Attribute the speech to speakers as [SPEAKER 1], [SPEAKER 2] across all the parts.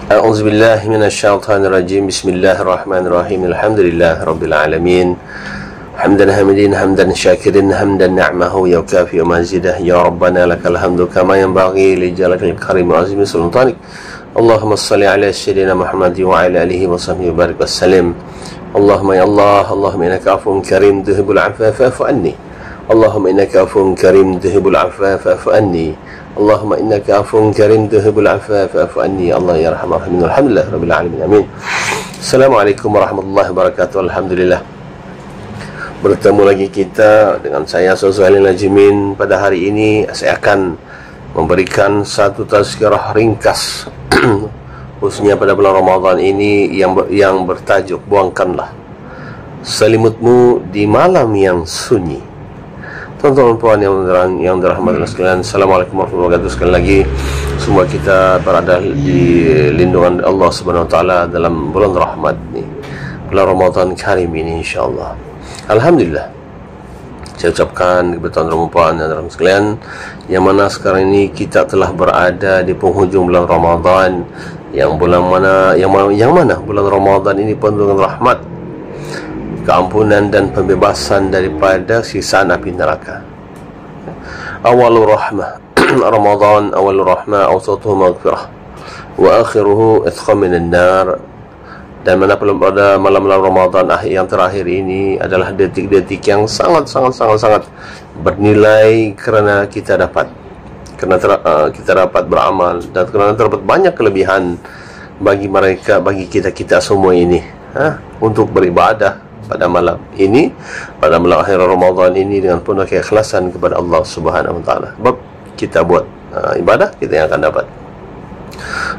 [SPEAKER 1] أعوذ بالله من الشيطان الرجيم. بسم الله الرحمن الرحيم. الحمد لله رب العالمين، حمدا حمدين حمدا شاكرين حمدا نعمه يكافئ مزيده. يا ربنا لك الحمد كما ينبغي لجلالك الكريم وعظيم سلطانك. اللهم صل على سيدنا محمد وعلى آله وصحبه وبارك وسلم. اللهم يا الله، اللهم إنك عفو كريم تحب العفو فاعف عني. اللهم إنك عفو كريم تحب العفو فاعف عني. اللهم إنك عفو كريم تحب العفو فاعف عني. الله يا أرحم الراحمين. Alhamdulillah rabbil alamin. Amin. Assalamualaikum warahmatullahi wabarakatuh. Alhamdulillah. Bertemu lagi kita dengan saya Suhail Najimin. Pada hari ini saya akan memberikan satu tazkirah ringkas khususnya pada bulan Ramadan ini yang bertajuk buangkanlah selimutmu di malam yang sunyi. Tuan-tuan puan yang dirahmati Allah sekalian, Assalamualaikum warahmatullahi wabarakatuh. Sekali lagi semua kita berada di lindungan Allah Subhanahu wa taala dalam bulan rahmat ini, bulan Ramadan Karim ini insyaallah. Alhamdulillah. Saya ucapkan kepada tuan-tuan puan yang dirahmati sekalian, yang mana sekarang ini kita telah berada di penghujung bulan Ramadan, yang mana bulan Ramadan ini penuh dengan rahmat, keampunan dan pembebasan daripada siksaan api neraka. Awalur rahmah Ramadan, awalur rahmah, awsatuhu maghfirah, wa akhiruhu itqam minan nar. Dan mana pada malam Ramadan yang terakhir ini adalah detik-detik yang sangat bernilai kerana kita dapat beramal, dan kerana terdapat banyak kelebihan bagi kita semua ini untuk beribadah pada malam ini, pada malam akhir Ramadan ini dengan penuh keikhlasan kepada Allah Subhanahu wa taala. Sebab kita buat ibadah, kita yang akan dapat.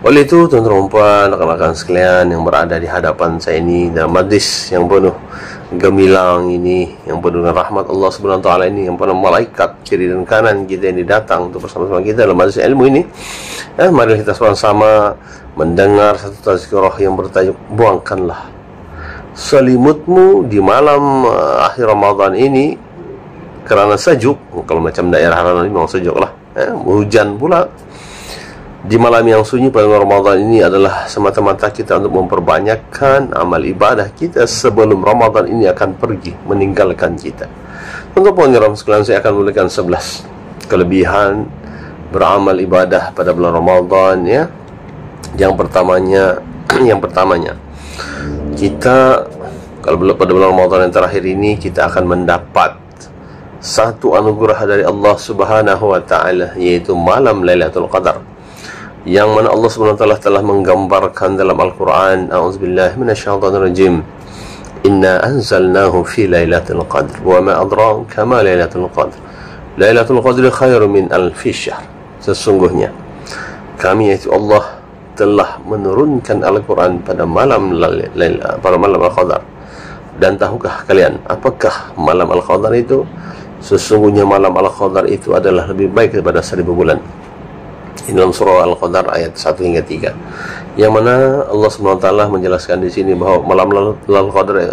[SPEAKER 1] Oleh itu, tuan-tuan puan, rakan-rakan sekalian yang berada di hadapan saya ini dalam majlis yang penuh gemilang ini, yang penuh dengan rahmat Allah Subhanahu wa taala ini, yang penuh malaikat kiri dan kanan kita ini datang untuk bersama-sama kita dalam majlis ilmu ini, mari kita sama-sama mendengar satu tazkirah yang bertajuk buangkanlah selimutmu di malam akhir Ramadan ini kerana sejuk. Kalau macam daerah Ramadan ini memang sejuk lah, hujan pula. Di malam yang sunyi pada Ramadan ini adalah semata-mata kita untuk memperbanyakkan amal ibadah kita sebelum Ramadan ini akan pergi meninggalkan kita. Untuk penyeram sekalian, saya akan memberikan 11 kelebihan beramal ibadah pada bulan Ramadan, ya. Yang pertamanya kita kalau pada bulan Ramadan yang terakhir ini kita akan mendapat satu anugerah dari Allah Subhanahu wa taala, yaitu malam Lailatul Qadar, yang mana Allah Subhanahu wa taala telah menggambarkan dalam Al-Qur'an, a'udzubillahi minasyaitonir rajim, inna anzalnahu fi lailatul qadr wa ma adraka ma lailatul qadr, lailatul qadri khairun min alfi syahr. Sesungguhnya kami, yaitu Allah, telah menurunkan Al-Quran pada malam Al-Qadar. Dan tahukah kalian apakah malam Al-Qadar itu? Sesungguhnya malam Al-Qadar itu adalah lebih baik daripada 1000 bulan. Ini dalam surah Al-Qadar ayat 1 hingga 3, yang mana Allah SWT menjelaskan di sini bahawa malam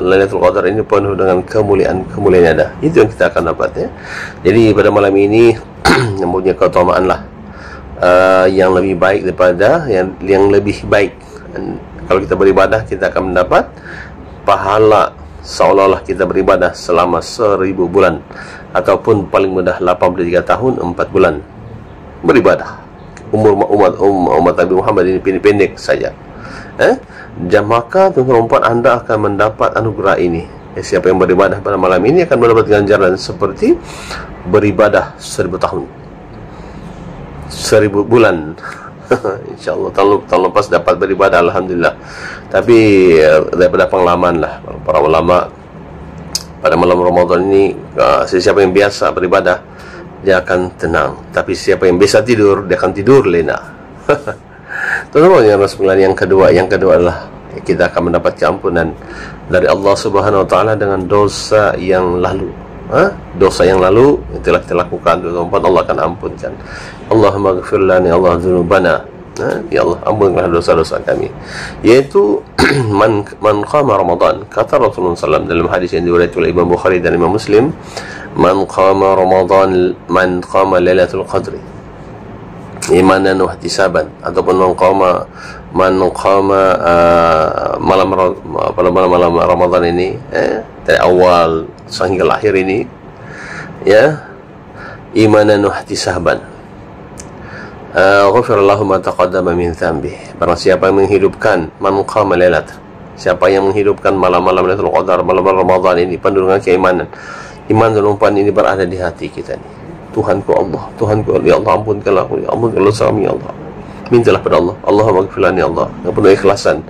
[SPEAKER 1] Lailatul Qadar ini penuh dengan kemuliaan ada. Itu yang kita akan dapat, ya. Jadi pada malam ini mempunyai keutamaan lah yang lebih baik daripada yang lebih baik. Dan kalau kita beribadah, kita akan mendapat pahala seolah-olah kita beribadah selama 1000 bulan, ataupun paling mudah 83 tahun 4 bulan beribadah. Umur umat Nabi Muhammad ini pendek saja. Dan maka tuan-tuan anda akan mendapat anugerah ini. Siapa yang beribadah pada malam ini akan mendapat ganjaran seperti beribadah 1000 tahun, 1000 bulan. InsyaAllah tahun lepas dapat beribadah, alhamdulillah. Tapi daripada pengalaman lah para ulama, pada malam Ramadan ini siapa yang biasa beribadah dia akan tenang, tapi siapa yang biasa tidur dia akan tidur lena. Teman-teman yang kedua adalah kita akan mendapat keampunan dari Allah Subhanahu wa taala dengan dosa yang lalu. Dosa yang lalu yang telah kita lakukan, tuan-tuan, Allah akan ampunkan. Allahumma ghfir lana ya Allah dzunubana, ya Allah ampunkanlah dosa-dosa kami. Yaitu man qama Ramadan, kata Rasulullah SAW dalam hadis yang diriwayatkan oleh Imam Bukhari dan Imam Muslim, man qama Ramadan, man qama Lailatul Qadri, imanan wa ihtisaban, ataupun man qama malam Ramadan ini, dari awal sehingga akhir ini, ya, imanan wa ihtisaban, ghufira lahu ma taqaddama min dhanbihi. Barang siapa yang menghidupkan man qama lailat, siapa yang menghidupkan malam-malam Lailatul Qadar, malam Ramadan ini penuh dengan keimanan, iman dan umpan ini berada di hati kita ni. Tuhanku Allah, Tuhanku, ya Allah, ampunkanlah aku, ya ampunkanlah kami, ya Allah. Mintalah pada Allah, Allahumma ighfirlan, ya Allah, yang penuh ikhlasan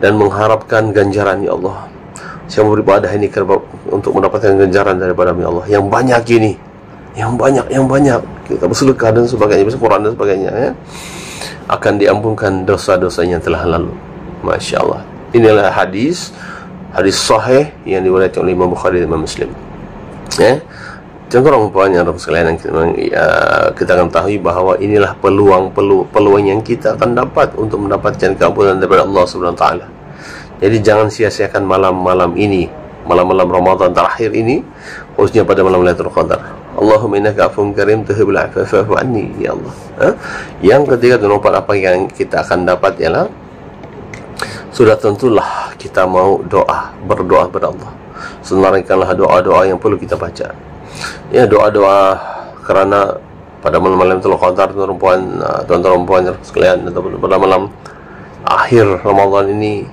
[SPEAKER 1] dan mengharapkan ganjaran, ya Allah. Siapa beribadah ini untuk mendapatkan ganjaran daripada ya Allah yang banyak ini, yang banyak kita bersedekah dan sebagainya, baca Quran dan sebagainya, ya, akan diampunkan dosa-dosanya yang telah lalu. Masya Allah. Inilah hadis sahih yang diriwayatkan oleh Imam Bukhari dan Imam Muslim, ya. Contoh rumpanya sekalian, kita akan tahu bahawa inilah peluang yang kita akan dapat untuk mendapatkan keampunan daripada Allah Subhanahu wa taala. Jadi jangan sia-siakan malam-malam ini, malam-malam Ramadan terakhir ini, khususnya pada malam Lailatul Qadar. Allahumma innaka afuwwun karim tuhibbul afwa fa'fu anni, ya Allah. Yang ketiga, tempat apa yang kita akan dapat ialah sudah tentulah kita mau berdoa kepada Allah. Senaraikanlah doa-doa yang perlu kita baca. Ya, doa-doa kerana pada malam-malam Lailatul Qadar, tuan-tuan puan sekalian, ataupun pada malam akhir Ramadan ini,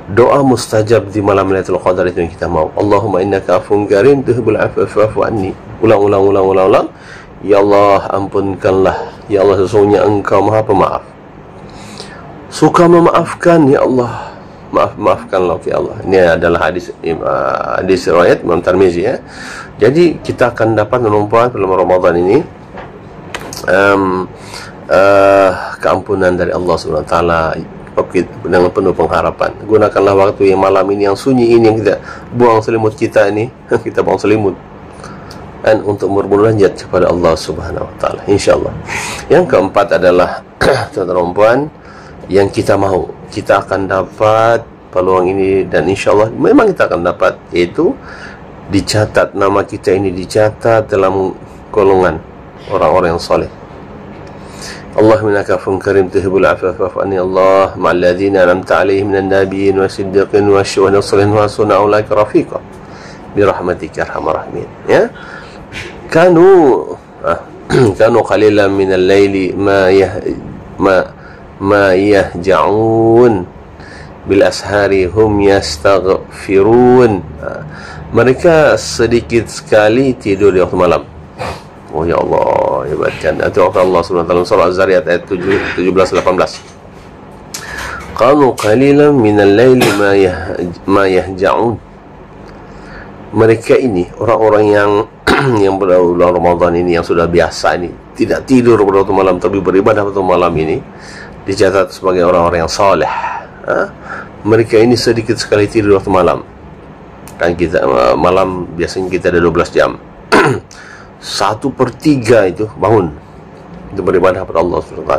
[SPEAKER 1] doa mustajab di malam Lailatul Qadar itu yang kita mau. Allahumma innaka afuwwun karim tuhibbul afwa fa'fu anni. Ulang. Ya Allah, ampunkanlah, ya Allah, sesungguhnya Engkau Maha Pemaaf, suka memaafkan, ya Allah, maafkanlah, ya Allah. Ini adalah hadis riwayat Imam Tirmizi, ya. Jadi kita akan dapat menumpah dalam Ramadan ini keampunan dari Allah Subhanahu wa taala dengan penuh pengharapan. Gunakanlah waktu yang malam ini, yang sunyi ini, yang kita buang selimut kita ini, kita buang selimut, dan untuk bermunajat kepada Allah Subhanahu wa taala, insyaallah. Yang keempat adalah tuan-tuan yang kita mahu, kita akan dapat peluang ini, dan insyaallah memang kita akan dapat, yaitu dicatat nama kita ini, dicatat dalam golongan orang-orang yang saleh. Allahumma innaka afuwwun karim tuhibbul afwa fa'fu anni. Allah ma'al ladzina an'amta 'alaihim minan nabiyyin wasiddiqin wasyuhada'i wassalihin wa hasuna ulaika rafiqa bi rahmatika arhamar rahimin. Ya, kanu qalilan minal laili ma yahja'un bil ashari hum yastaghfirun. Mereka sedikit sekali tidur di waktu malam. Oh ya Allah, hebatkan. Itu Allah Subhanahu wa taala, surah Az-Zariyat ayat 17-18. Qalu qalilan minal laili ma yahja'un. Mereka ini orang-orang yang bulan Ramadan ini, yang sudah biasa ini, tidak tidur pada waktu malam tapi beribadah pada waktu malam ini, dicatat sebagai orang-orang yang saleh. Mereka ini sedikit sekali tidur waktu malam. Kan kita malam biasanya kita ada 12 jam. 1/3 itu bangun untuk beribadah kepada Allah SWT.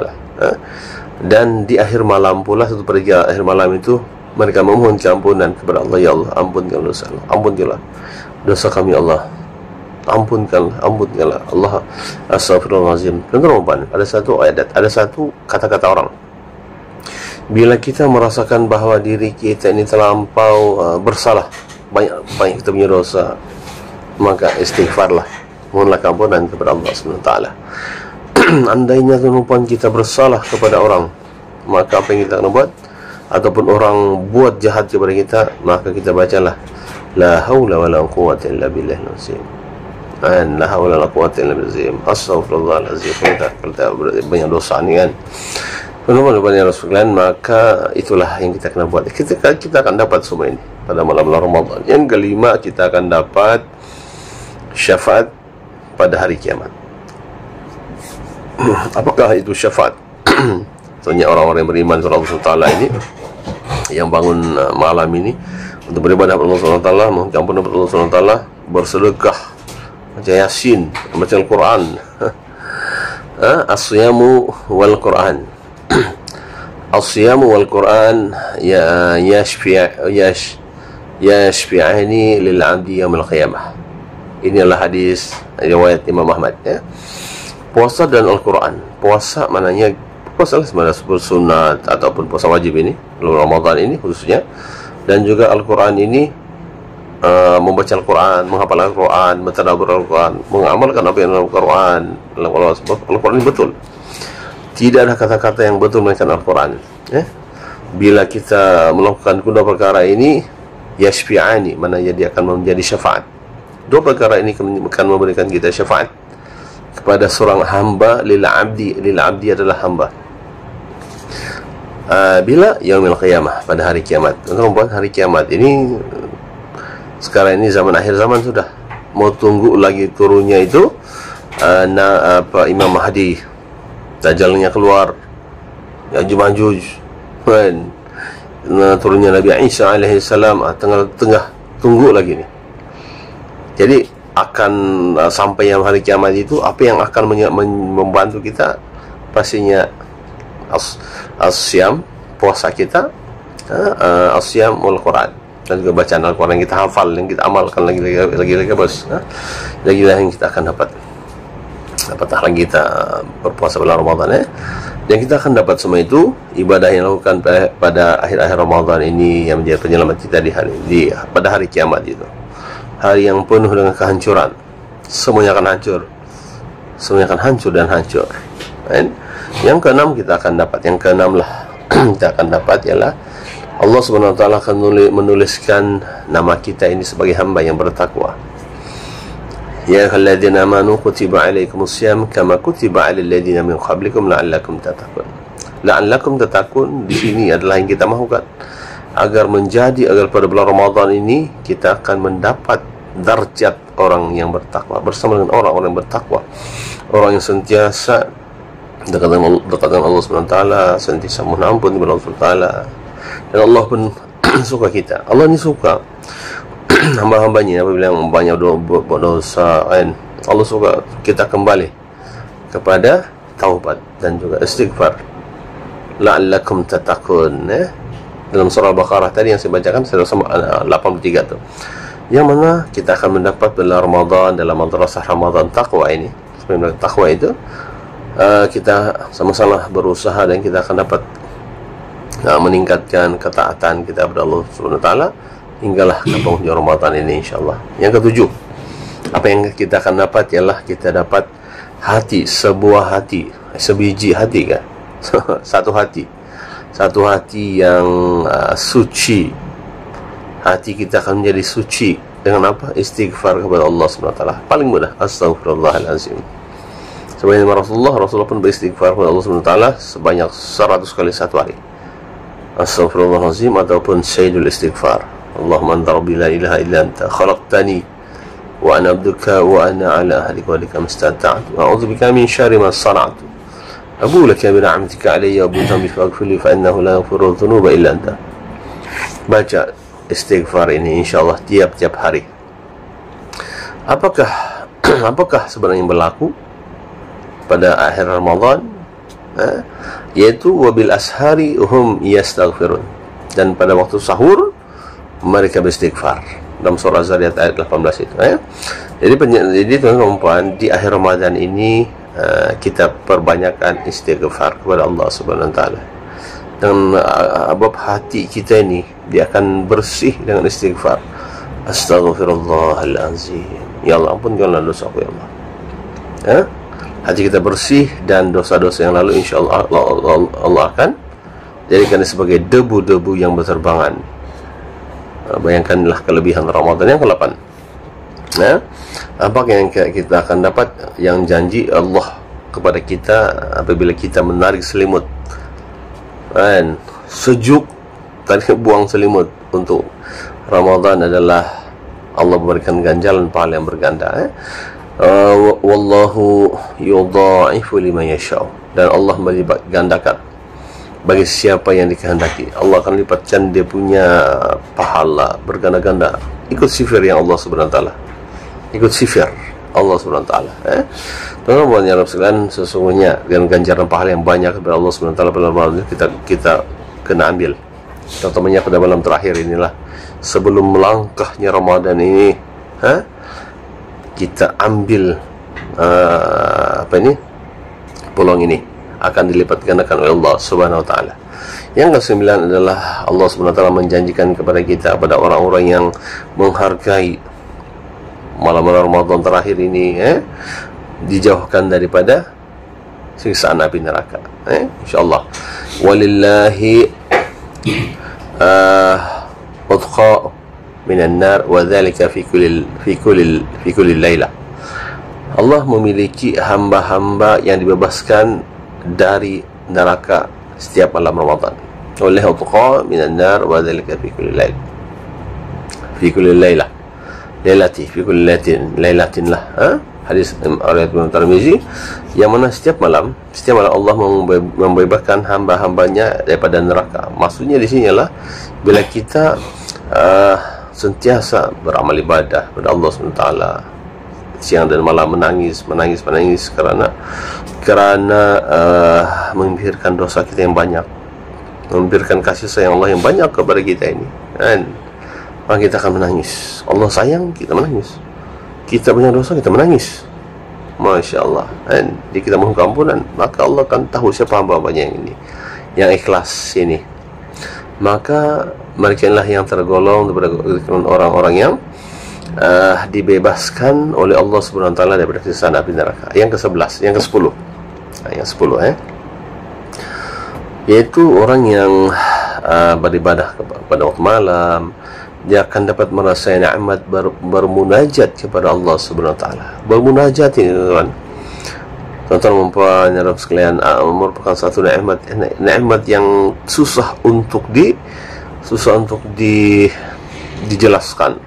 [SPEAKER 1] Dan di akhir malam pula, 1/3 akhir malam itu mereka memohon keampunan kepada Allah. Ya Allah, ampunkanlah dosa, ampunkanlah dosa kami, Allah, ampunkanlah Allah, astagfirullahaladzim. Teman-teman, ada satu ayat, ada satu kata-kata orang, bila kita merasakan bahawa diri kita ini terlampau bersalah, banyak kita punya dosa, maka istighfarlah, mohonlah keampunan kepada Allah SWT. Andainya tuan-tuan kita bersalah kepada orang, maka apa yang kita akan buat, ataupun orang buat jahat kepada kita, maka kita bacalah la haula wala quwwata illa billahil azim. La haula wala quwwata illa billahil azim. Astaghfirullahalazim. Kita banyak dosa ni kan, teman-teman yang Rasulullah, maka itulah yang kita kena buat. Kita akan dapat semua ini pada malam Ramadan. Yang kelima, kita akan dapat syafaat pada hari kiamat. Apakah itu syafaat? Soalnya orang-orang yang beriman kepada Allah Taala ini, yang bangun malam ini untuk beribadah kepada Allah Taala, mohon ampunan kepada Allah Taala, bersedekah, baca Yasin, baca Al-Quran, as-siyamu wal Quran. As-siyamu wal Quran yashfi'ani lil 'abdi yaumil qiyamah. Inilah hadis riwayat Imam Ahmad, ya. puasa dan Al-Quran. Puasa maknanya puasa sebenarnya sunat ataupun puasa wajib ini, Ramadan ini khususnya, dan juga Al-Quran ini membaca Al-Quran, menghafal Al-Quran, mentadabbur Al-Quran, mengamalkan apa yang dalam Al-Quran. Al-Quran ini betul, tidak ada kata-kata yang betul melainkan Al-Quran. Bila kita melakukan kedua perkara ini, yashfi'ani, maknanya dia akan menjadi syafaat. Dua perkara ini akan memberikan kita syafaat kepada seorang hamba. Lil abdi adalah hamba. Bila yaumil qiyamah, pada hari kiamat. Tuan-tuan, hari kiamat ini sekarang ini zaman akhir zaman sudah, mau tunggu lagi turunnya itu Imam Mahdi, Dajjalnya keluar, Ya'juj kan, turunnya Nabi Isa alaihissalam, tengah tunggu lagi nih. Jadi akan sampai yang hari kiamat itu, apa yang akan membantu kita? Pastinya as-siyam, puasa kita, as-siyam wal Quran, dan juga bacaan Al-Quran yang kita hafal, yang kita amalkan lagi bos. Lagi-lagi yang kita akan dapat apatah lagi kita berpuasa bulan Ramadan dan kita akan dapat semua itu ibadah yang dilakukan pada akhir-akhir Ramadan ini yang menjadi penyelamat kita pada hari kiamat itu. Hari yang penuh dengan kehancuran, semuanya akan hancur, dan hancur. Dan yang keenam kita akan dapat, kita akan dapat ialah Allah Subhanahu wa taala akan menuliskan nama kita ini sebagai hamba yang bertakwa. Ya ayyuhalladzina amanu kutiba alaikumusiyam kama kutiba alal ladzina min qablikum la'allakum tattaqun. La'allakum tattaqun di sini adalah yang kita mahukan, agar pada bulan Ramadan ini kita akan mendapat darjat orang yang bertakwa bersama dengan orang-orang yang bertakwa, orang yang sentiasa dekat dengan Allah Subhanahu wa taala, sentiasa mohon ampun kepada Allah Subhanahu wa taala. Dan Allah pun suka kita. Allah ni suka hamba-hambanya apabila yang banyak dosa, Allah suka kita kembali kepada taubat dan juga istighfar. La'allakum tattaqun. Dalam surah Al-Baqarah tadi yang saya bacakan, surah 83 tu, yang mana kita akan mendapat bulan Ramadan dalam madrasah Ramadan Taqwa ini. Sebenarnya takwa itu kita sama-sama berusaha dan kita akan dapat meningkatkan ketaatan kita kepada Allah Subhanahu wa taala hinggalah ke penghujung Ramadan ini insyaallah. Yang ketujuh, apa yang kita akan dapat ialah kita dapat hati, sebuah hati, sebiji hati kan. satu hati yang suci. Hati kita akan menjadi suci dengan apa? Istighfar kepada Allah Subhanahu wa taala. Paling mudah, astaghfirullahalazim. Sebagaimana Rasulullah pun beristighfar kepada Allah Subhanahu wa taala sebanyak 100 kali satu hari. Astaghfirullahalazim ataupun sayyidul istighfar. Allahumma anta rabbi la ilaha illa anta khalaqtani wa ana abduka wa ana ala ahlika wa lika mastata'tu wa a'udzu bika min syarri ma sana'tu abu laka bi ni'matika alayya wa bi dhanbi faghfir li fa innahu la yaghfiru dhunuba illa anta. Baca istighfar ini insyaallah tiap-tiap hari. Apakah sebenarnya yang berlaku pada akhir Ramadan? Yaitu wabil ashari hum yastaghfirun, dan pada waktu sahur mereka beristighfar, dalam surah Zariyat ayat 18 itu. Jadi tuan-tuan, di akhir Ramadan ini kita perbanyakkan istighfar kepada Allah Subhanahu wa taala. Dan bab hati kita ini dia akan bersih dengan istighfar. Astaghfirullahalazim. Ya Allah, ampunkanlah dosaku ya Allah. Hati kita bersih dan dosa-dosa yang lalu insyaallah Allah akan jadikan sebagai debu-debu yang berterbangan. Bayangkanlah kelebihan Ramadan. Yang ke-8, apa yang kita akan dapat, yang janji Allah kepada kita apabila kita menarik selimut dan sejuk tadi buang selimut untuk Ramadan adalah Allah memberikan ganjaran pahala yang berganda. Wallahu yudha'ifu liman yasha'u, dan Allah melipat gandakan bagi siapa yang dikehendaki. Allah akan lipatkan dia punya pahala berganda-ganda. Ikut sifir yang Allah Subhanahu wa taala. Ikut sifir Allah Subhanahu wa taala. Teman-teman yang sekalian, sesungguhnya dengan ganjaran pahala yang banyak kepada Allah Subhanahu wa taala pada Ramadan kita kena ambil. Contohnya pada malam terakhir inilah, sebelum melangkahnya Ramadan ini, kita ambil peluang ini akan dilipat gandakan oleh Allah Subhanahu wa taala. Yang ke-9 adalah Allah Subhanahu wa taala menjanjikan kepada kita, pada orang-orang yang menghargai malam-malam Ramadan terakhir ini, dijauhkan daripada siksaan api neraka, insyaallah. Walillahi utqa minan nar wa dzalika fi kulli lailah. Allah memiliki hamba-hamba yang dibebaskan dari neraka setiap malam Ramadan. Walillahi utqa minan nar wa dzalika fi kulli lail, fi kulli lailah, fi kulli lailatin lah, hadis riwayat Imam Tirmizi, yang mana setiap malam Allah membebaskan hamba-hambanya daripada neraka. Maksudnya di sini adalah bila kita sentiasa beramal ibadah kepada Allah SWT, siang dan malam menangis kerana memikirkan dosa kita yang banyak, memikirkan kasih sayang Allah yang banyak kepada kita ini, kan? Maka kita akan menangis. Allah sayang, kita menangis. Kita punya dosa, kita menangis. Masya Allah, kan? Jadi kita mohon keampunan, maka Allah akan tahu siapa hamba-hambanya yang ini, yang ikhlas ini. Maka mereka lah yang tergolong daripada orang-orang yang dibebaskan oleh Allah Subhanahu wa taala daripada siksaan api neraka. Yang ke-11, yang ke-10. Yang 10, yaitu orang yang beribadah pada waktu malam, dia akan dapat merasai nikmat bermunajat kepada Allah Subhanahu wa taala. Bermunajat ini, tuan-tuan dan puan sekalian, merupakan satu nikmat yang susah untuk dijelaskan.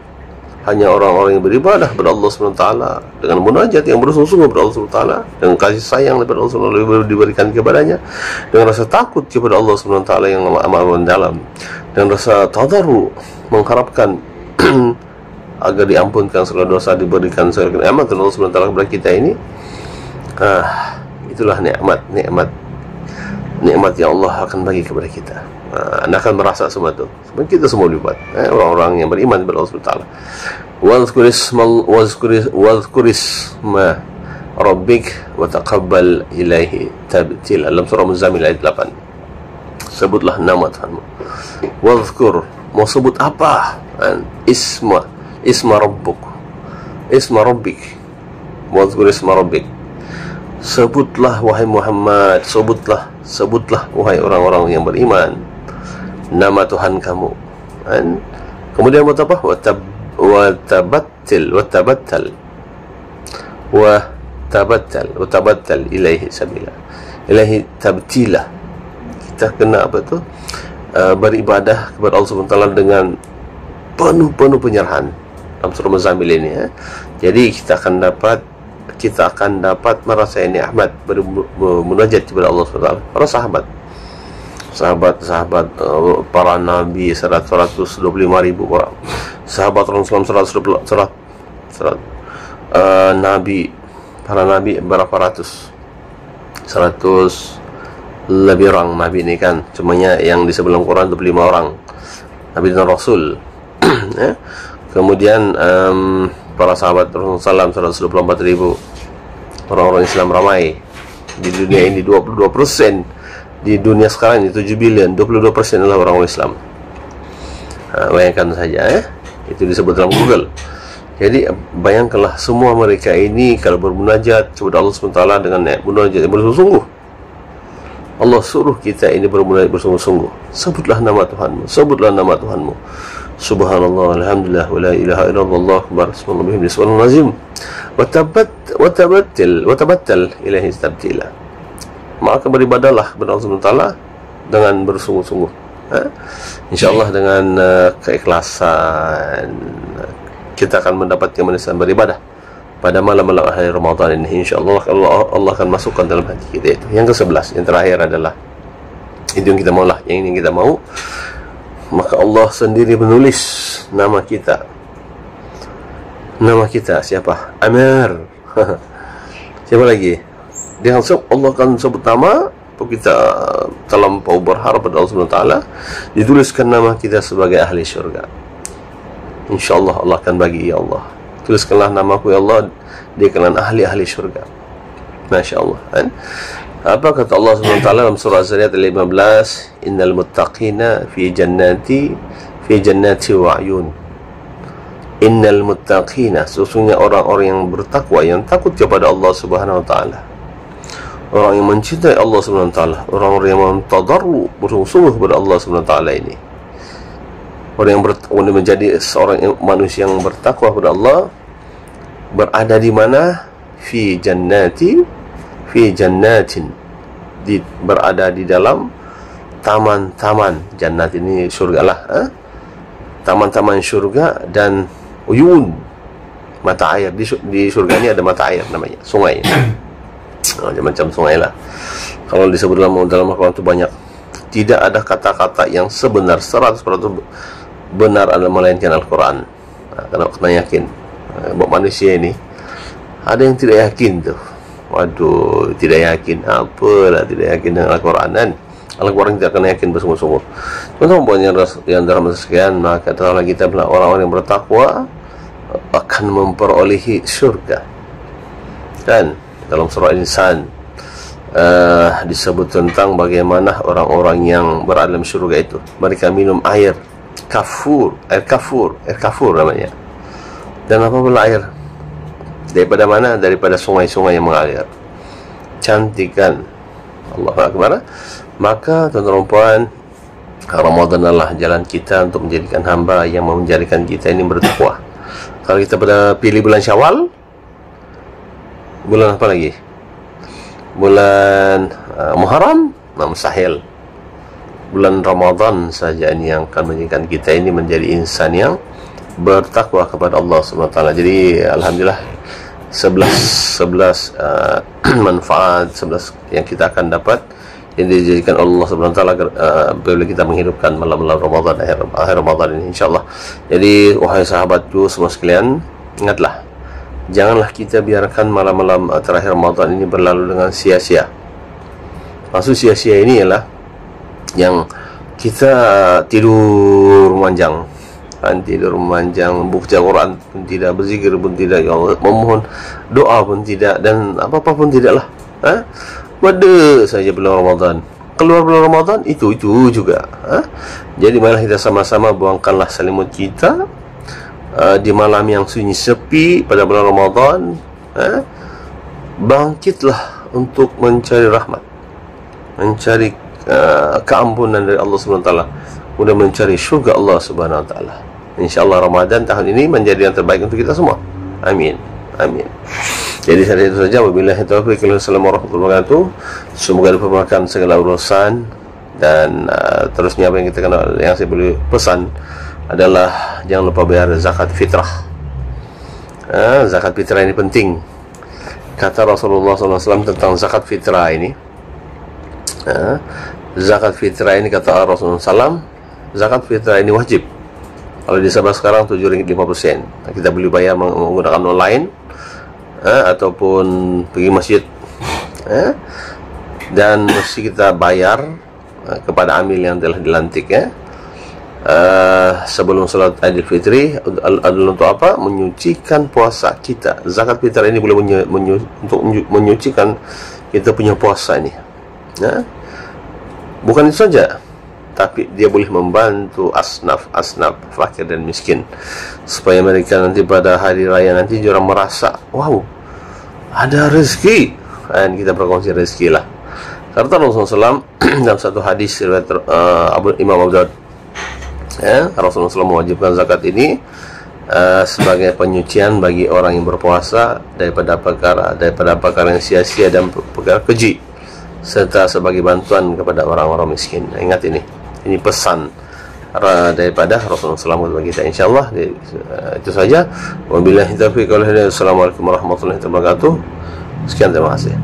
[SPEAKER 1] Hanya orang-orang yang beribadah kepada Allah Subhanahu wa taala dengan munajat yang bersungguh-sungguh kepada Allah Subhanahu wa taala, dengan kasih sayang daripada Allah Subhanahu wa taala diberikan kepadanya, dengan rasa takut kepada Allah Subhanahu wa taala yang amat mendalam, dengan rasa tadarru, mengharapkan agar diampunkan segala dosa, diberikan segala nikmat Allah Subhanahu wa taala kepada kita ini. Itulah nikmat yang Allah akan bagi kepada kita. Anda akan merasa semua itu. Sebenarnya kita semua dibuat, orang-orang yang beriman kepada Allah Subhanahu wa taala. Wadhkur isma rabbik wa taqabbal ilaihi tabtila. Dalam surah Muzammil ayat 8. Sebutlah nama Tuhanmu. Wadhkur, mau sebut apa? Isma rabbuk, isma rabbik. Wadhkur isma rabbik. Sebutlah wahai Muhammad, sebutlah wahai orang-orang yang beriman, nama Tuhan kamu. Kemudian buat apa? Watabattal ilaihi sabila, ilaihi tabtila. Kita kena apa tu? Beribadah kepada Allah Subhanahu wa taala dengan penuh penyerahan dalam surah Muzammil ini, Jadi kita akan dapat merasai nikmat bermunajat kepada Allah Subhanahu wa taala. Para sahabat para nabi 125.000 orang, sahabat Rasulullah 100 para nabi berapa ratus, 100 lebih orang nabi ini kan, cumanya yang di sebelum Quran 25 orang nabi dan rasul. Kemudian para sahabat Rasulullah 124.000 orang-orang Islam ramai di dunia ini. 22% di dunia sekarang ini 7 bilion, 22% adalah orang Islam. Bayangkan saja, itu disebut dalam Google. Jadi bayangkanlah semua mereka ini kalau bermunajat kepada Allah SWT dengan munajat yang bersungguh-sungguh. Allah suruh kita ini bermunajat bersungguh-sungguh. Sebutlah nama Tuhanmu, sebutlah nama Tuhanmu. Subhanallah, alhamdulillah, wa la ilaha illallah, subhanallah bihamdihi, subhanallah azim. Watabattal ilaihi tabtila. Maka beribadahlah kepada Allah SWT dengan bersungguh-sungguh, InsyaAllah dengan keikhlasan kita akan mendapat kemanisan beribadah pada malam-malam akhir Ramadan ini. InsyaAllah Allah akan masukkan dalam hati kita itu. Yang ke-11, yang terakhir adalah itu yang kita maulah, yang ini kita mau. Maka Allah sendiri menulis nama kita. Nama kita siapa? Amir. Siapa lagi? Dia Allah akan sebut nama, kita terlampau berharap pada Allah Subhanahu wa taala, dituliskan nama kita sebagai ahli syurga. InsyaAllah Allah akan bagi, ya Allah, tuliskanlah namaku ya Allah di kalangan ahli-ahli syurga. Masya Allah, kan? Apa kata Allah SWT dalam surah Az-Zariyat 15, innal muttaqina fi jannati wa ayun. Innal muttaqina, sesungguhnya orang-orang yang bertakwa, yang takut kepada Allah Subhanahu wa taala, orang yang mencintai Allah Subhanahu wa taala, orang-orang yang mentadarru, bersungguh-sungguh kepada Allah Subhanahu wa taala ini, orang yang menjadi seorang manusia yang bertakwa kepada Allah, berada di mana? Fi jannatin, berada di dalam taman-taman. Jannat ini syurga lah, taman-taman syurga, dan uyun, mata air. Di syurga ini ada mata air, namanya sungai. Macam sungai lah. Kalau disebut dalam Al-Quran itu banyak. Tidak ada kata-kata yang sebenar 100% benar melainkan Al-Quran. Kena yakin. Buat manusia ini ada yang tidak yakin tuh. Waduh, tidak yakin. Apalah tidak yakin dengan Al-Quran, kan? Al-Quran kita akan yakin bersungguh-sungguh. Teman-teman yang dalam sekian, maka katakanlah kita adalah orang-orang yang bertakwa akan memperolehi syurga. Dan dalam surah Al-Insan disebut tentang bagaimana orang-orang yang berada dalam syurga itu, mereka minum air kafur namanya. Dan apa pula air? Daripada mana? Daripada sungai-sungai yang mengalir. Cantikan. Allahu Akbar. Maka tuan-tuan, Ramadan adalah jalan kita untuk menjadikan hamba yang menjadikan kita ini bertakwa. Kalau kita pada pilih bulan Syawal, bulan apa lagi? Bulan Muharram, mustahil. Bulan Ramadan saja ini yang akan menjadikan kita ini menjadi insan yang bertakwa kepada Allah Subhanahu wa taala. Jadi alhamdulillah 11 manfaat, 11 yang kita akan dapat yang dijadikan Allah Subhanahu wa taala bila kita menghidupkan malam-malam Ramadan, akhir Ramadan ini insyaallah. Jadi wahai sahabatku semua sekalian, ingatlah, janganlah kita biarkan malam-malam terakhir Ramadan ini berlalu dengan sia-sia. Maksud sia-sia ini ialah yang kita tidur memanjang, baca Quran pun tidak, berzikir pun tidak, ya Allah, memohon doa pun tidak, dan apa-apa pun tidaklah. Pada saja bulan Ramadan, keluar bulan Ramadan itu juga. Jadi marilah kita sama-sama buangkanlah selimut kita di malam yang sunyi sepi pada bulan Ramadan. Bangkitlah untuk mencari rahmat, mencari keampunan dari Allah Subhanahu wa taala, kemudian mencari syurga Allah Subhanahu wa taala. InsyaAllah Ramadan tahun ini menjadi yang terbaik untuk kita semua. Amin. Amin. Jadi saya itu saja. Wabillahi taufiq. Wassalamualaikum warahmatullahi wabarakatuh. Semoga dipermudahkan segala urusan. Dan terusnya apa yang kita kenal, yang saya boleh pesan adalah jangan lupa bayar zakat fitrah. Zakat fitrah ini penting. Kata Rasulullah SAW tentang zakat fitrah ini, zakat fitrah ini, kata Rasulullah SAW, zakat fitrah ini wajib. Kalau di Sabah sekarang 7.50 sen. Kita boleh bayar menggunakan online ataupun pergi masjid, dan mesti kita bayar kepada amil yang telah dilantik, sebelum salat Idul Fitri. Adalah untuk apa? Menyucikan puasa kita. Zakat fitrah ini boleh untuk menyucikan kita punya puasa ini. Bukan itu saja, tapi dia boleh membantu asnaf fakir dan miskin, supaya mereka nanti pada hari raya nanti orang merasa, wow, ada rezeki, dan kita berkongsi rezeki lah. Kata Rasulullah SAW dalam satu hadis riwayat Imam Abu Daud, Rasulullah SAW mewajibkan zakat ini sebagai penyucian bagi orang yang berpuasa daripada perkara yang sia-sia dan perkara keji, serta sebagai bantuan kepada orang-orang miskin. Ingat ini pesan daripada Rasulullah SAW kepada kita. InsyaAllah itu saja. Wabillahi taufiq wal hidayah. Assalamualaikum warahmatullahi wabarakatuh. Sekian, terima kasih.